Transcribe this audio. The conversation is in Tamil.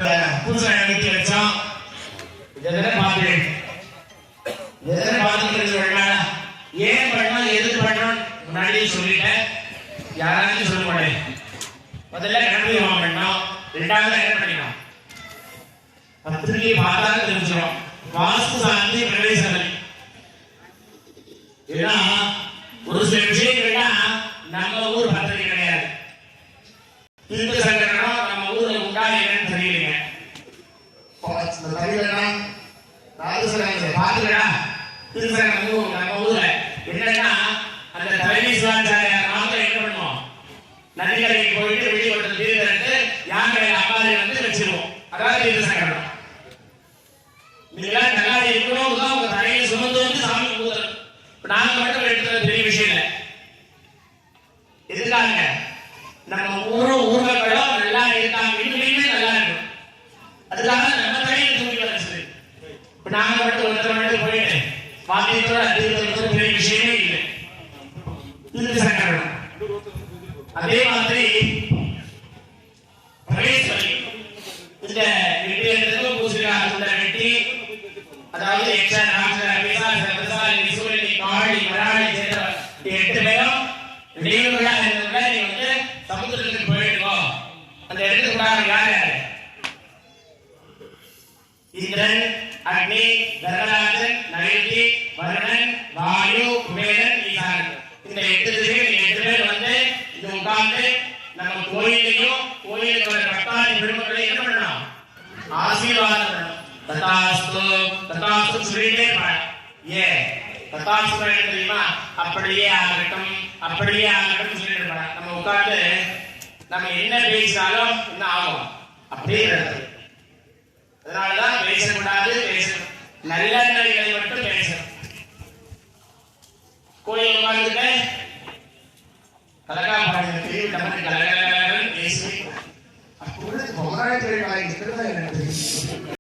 புதுசா எழுதி வச்சோம். இதெல்லாம் பார்த்து ஏன் பண்ணோம் எதுக்கு பண்ணோம் முன்னாடியே சொல்லிட்டேன். யாராச்சும் சொல்ல மாட்டேன். முதல்ல கணக்கு பண்ணோம். ரெண்டாவது என்ன பண்ணிக்கணும், பத்திரிகை பார்த்தாலும் தெரிஞ்சிடும். வாஸ்து சாந்தி பிரவேசம். ஏன்னா ஒரு சில விஷயங்கள்லாம் நம்ம ஊர் பத்திரிகை கிடையாது. இந்து சங்கடம் நம்ம ஊர்ல உண்டா என்னன்னு தெரியலைங்க. பாத்துக்கடா நம்ம ஊர்ல என்னன்னா அந்த தலைமை சிவாச்சாரியார் மாத்திரம் என்ன பண்ணுவோம், நதிக்கரைக்கு போயிட்டு வெளிவட்டத்தில் தீர்த்து யானை அப்பாதை வந்து வச்சிருவோம். அதாவது இந்து சங்கடம். நீங்களாம் நல்லா இருக்கணும், உங்க தலையை சுமந்து வந்து சாமி கும்பிடுறோம். நாங்க மட்டும் எடுத்துறது பெரிய விஷயம் இல்லை. எதுக்காக நம்ம ஊரும் ஊர் மக்களும் நல்லா இருக்காங்க, இன்னுமே நல்லா இருக்கும். அதுக்காக நம்ம தலையை தூக்கி வர சொல்லி இப்ப நாங்க மட்டும் ஒருத்தர் மட்டும் போயிட்டு பாத்தியத்தோட அதிகத்தோட பெரிய விஷயமே இல்லை. இந்து சங்கடம். அதே மாதிரி பிரவேசம் இந்த வெற்றி பூசிக்காக வெட்டி, அதாவது எட்டு பேரும் சமுத்திரத்துக்கு போயிடுவோம். அந்த இடத்துக்கு யார் யாரு, இந்திரன், அக்னி, தர்மராஜன், நைதி, வருணன், வாயு, குபேரன், ஈசானன். இந்த 8 பேர் வந்து இது உட்கார்ந்து நம்ம கோயிலையும் கோயிலுக்கு வர பக்தாதி பெருமக்களை என்ன பண்ணணும், ஆசீர்வாதம் பண்ணணும். ததாஸ்து ததாஸ்து சொல்லிட்டே இருப்பாங்க. ஏன் ததாஸ்து தெரியுமா, அப்படியே ஆகட்டும் அப்படியே ஆகட்டும் சொல்லிட்டு இருப்பாங்க. நம்ம உட்கார்ந்து நம்ம என்ன பேசினாலும் என்ன ஆகும் அப்படியே நடக்குது. அதனாலதான் பேசக்கூடாது, பேசணும் நல்ல நல்லதை மட்டும் பேசணும். கோயில் உட்கார்ந்துட்டு கலகா பாடுற தெரிவி தமிழ் கலகலன்னு பேசி அப்படி பொங்கலாய் தொழில் வாங்கி எனக்கு